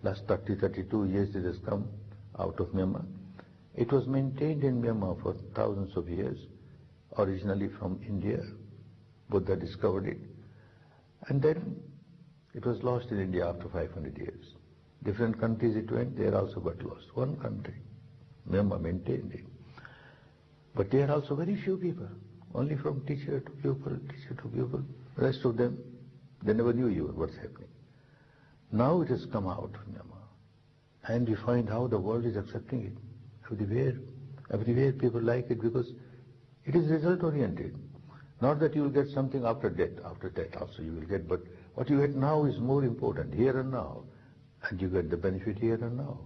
Last 32 years it has come out of Myanmar. It was maintained in Myanmar for thousands of years, originally from India. Buddha discovered it. And then it was lost in India after 500 years. Different countries it went, there also got lost. One country, Myanmar, maintained it. But there are also very few people, only from teacher to pupil, teacher to pupil. The rest of them, they never knew even what's happening. Now it has come out of Myanmar, and we find how the world is accepting it. Everywhere people like it because it is result-oriented. Not that you will get something after death also you will get, but what you get now is more important, here and now, and you get the benefit here and now.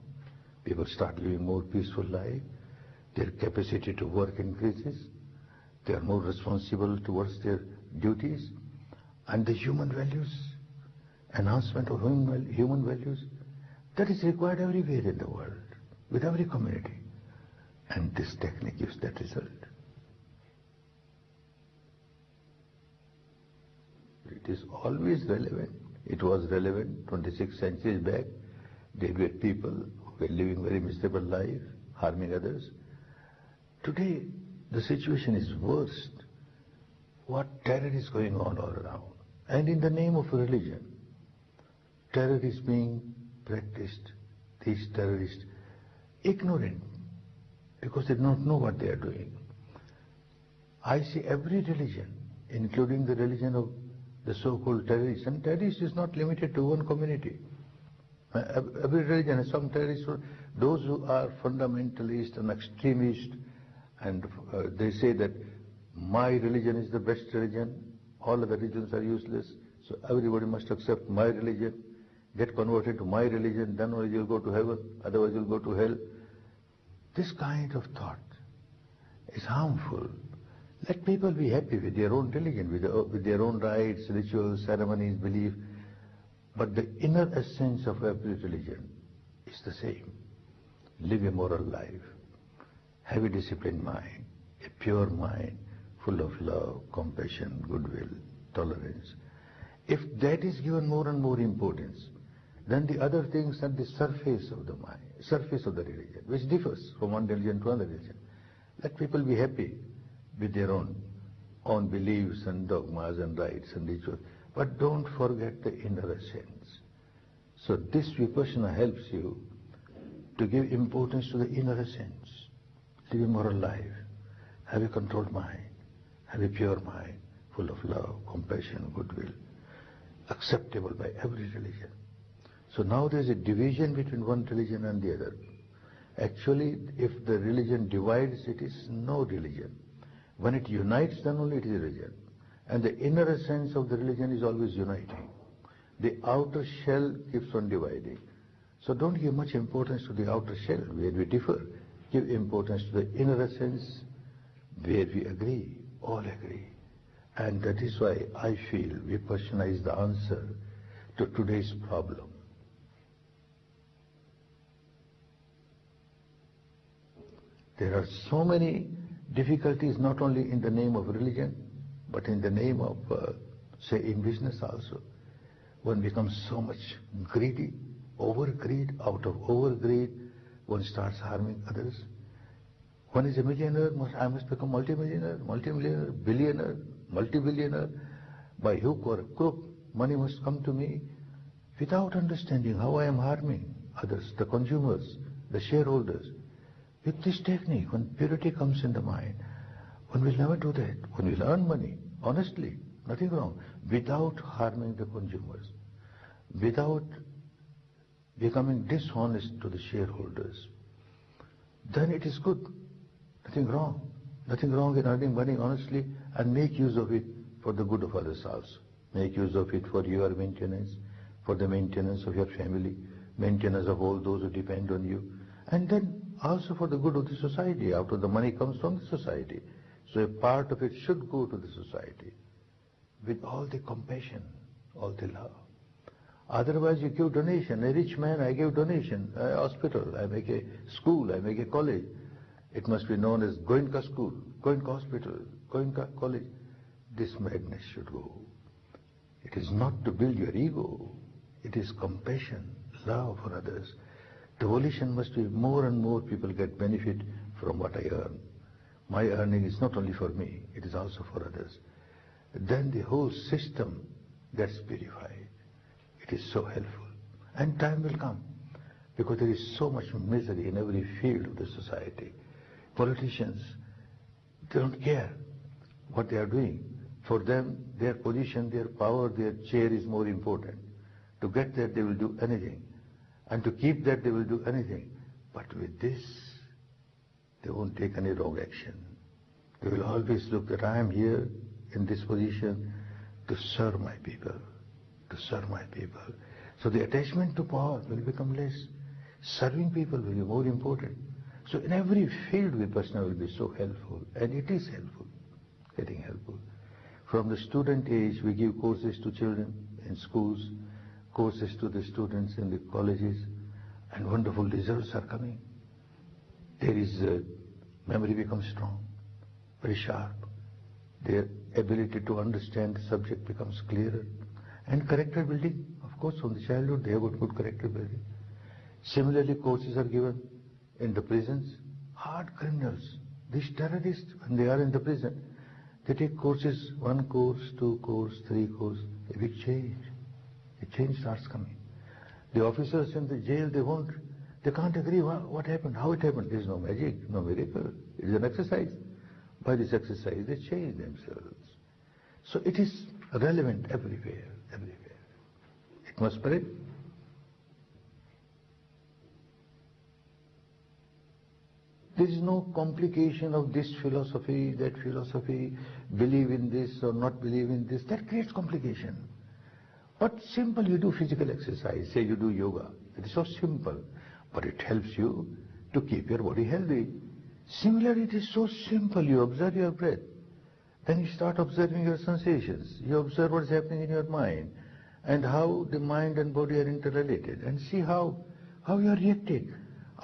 People start living more peaceful life, their capacity to work increases, they are more responsible towards their duties, and the human values, enhancement of human values, that is required everywhere in the world, with every community. And this technique gives that result. It is always relevant. It was relevant 26 centuries back. There were people who were living very miserable life, harming others. Today, the situation is worse. What terror is going on all around. And in the name of religion, terror is being practiced. These terrorists, ignorant, because they don't know what they are doing. I see every religion, including the religion of the so-called terrorists, and terrorists is not limited to one community. Every religion has some terrorists, those who are fundamentalist and extremist, and they say that my religion is the best religion, all other religions are useless, so everybody must accept my religion, get converted to my religion, then only you'll go to heaven, otherwise you'll go to hell. This kind of thought is harmful. Let people be happy with their own religion, with their own rites, rituals, ceremonies, belief. But the inner essence of every religion is the same. Live a moral life. Have a disciplined mind, a pure mind, full of love, compassion, goodwill, tolerance. If that is given more and more importance, then the other things are the surface of the mind, surface of the religion, which differs from one religion to another religion. Let people be happy with their own beliefs and dogmas and rites and rituals, but don't forget the inner essence. So this Vipassana helps you to give importance to the inner essence. Live a moral life, have a controlled mind, have a pure mind, full of love, compassion, goodwill, acceptable by every religion. So now there is a division between one religion and the other. Actually, if the religion divides, it is no religion. When it unites, then only it is a religion. And the inner essence of the religion is always uniting. The outer shell keeps on dividing. So don't give much importance to the outer shell where we differ. Give importance to the inner essence where we agree, all agree. And that is why I feel Vipassana is the answer to today's problem. There are so many difficulties not only in the name of religion, but in the name of, say, in business also. One becomes so much greedy, overgreed, out of overgreed, one starts harming others. One is a millionaire, I must become multimillionaire, billionaire, multi-billionaire. By hook or crook, money must come to me without understanding how I am harming others, the consumers, the shareholders. With this technique, when purity comes in the mind, one will never do that. One will earn money, honestly, nothing wrong, without harming the consumers, without becoming dishonest to the shareholders. Then it is good, nothing wrong. Nothing wrong in earning money honestly, and make use of it for the good of others also. Make use of it for your maintenance, for the maintenance of your family, maintenance of all those who depend on you, and then also for the good of the society. After the money comes from the society, so a part of it should go to the society with all the compassion, all the love. Otherwise you give donation. A rich man, I give donation, a hospital, I make a school, I make a college. It must be known as Goenka school, Goenka hospital, Goenka college. This madness should go. It is not to build your ego. It is compassion, love for others. The volition must be more and more people get benefit from what I earn. My earning is not only for me, it is also for others. Then the whole system gets purified. It is so helpful. And time will come, because there is so much misery in every field of the society. Politicians, they don't care what they are doing. For them, their position, their power, their chair is more important. To get that, they will do anything. And to keep that, they will do anything. But with this, they won't take any wrong action. They will always look that I am here in this position to serve my people, to serve my people. So the attachment to power will become less. Serving people will be more important. So in every field, Vipassana will be so helpful, and it is helpful, getting helpful. From the student age, we give courses to children in schools, courses to the students in the colleges, and wonderful results are coming. There is memory becomes strong, very sharp. Their ability to understand the subject becomes clearer. And character building, of course, from the childhood, they have got good character building. Similarly, courses are given in the prisons. Hard criminals, these terrorists, when they are in the prison, they take courses, 1 course, 2 course, 3 course, a big change. A change starts coming. The officers in the jail, they can't agree what happened, how it happened. There is no magic, no miracle. It is an exercise. By this exercise, they change themselves. So it is relevant everywhere, everywhere. It must spread. There is no complication of this philosophy, that philosophy, believe in this or not believe in this. That creates complication. But simple, you do physical exercise, say you do yoga. It is so simple, but it helps you to keep your body healthy. Similarly, it is so simple, you observe your breath. Then you start observing your sensations. You observe what is happening in your mind and how the mind and body are interrelated, and see how you are reacting.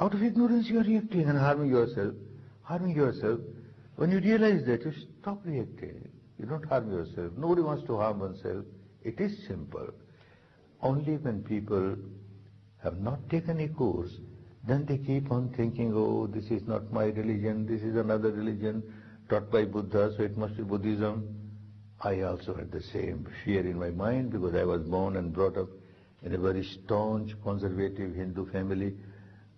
Out of ignorance you are reacting and harming yourself. Harming yourself. When you realize that, you stop reacting. You don't harm yourself. Nobody wants to harm oneself. It is simple. Only when people have not taken a course, then they keep on thinking, oh, this is not my religion, this is another religion taught by Buddha, so it must be Buddhism. I also had the same fear in my mind, because I was born and brought up in a very staunch, conservative Hindu family,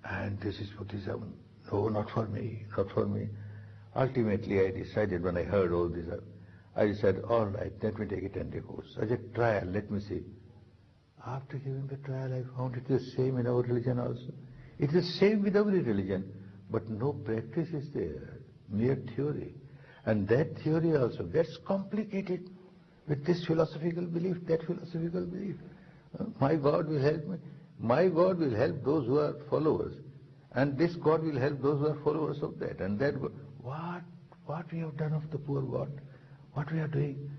and this is Buddhism. No, not for me, not for me. Ultimately, I decided, when I heard all this, I decided, all right, let me take a 10-day course. As a trial, let me see. After giving the trial, I found it is the same in our religion also. It is the same with every religion, but no practice is there, mere theory. And that theory also gets complicated with this philosophical belief, that philosophical belief. My God will help me. My God will help those who are followers. And this God will help those who are followers of that. And that God, what we have done of the poor God? What we are doing?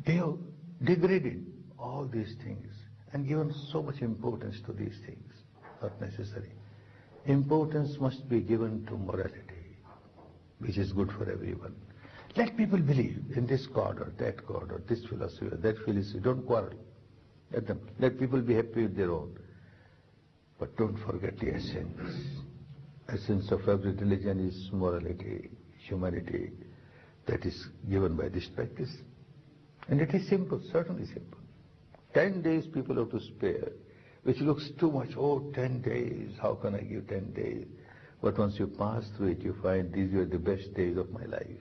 They have degraded all these things and given so much importance to these things. Not necessary. Importance must be given to morality, which is good for everyone. Let people believe in this God or this philosophy or that philosophy. Don't quarrel. Let people be happy with their own. But don't forget the essence. Essence of every religion is morality, humanity. That is given by this practice. And it is simple, certainly simple. 10 days people have to spare, which looks too much. Oh, 10 days, how can I give 10 days? But once you pass through it, you find these were the best days of my life.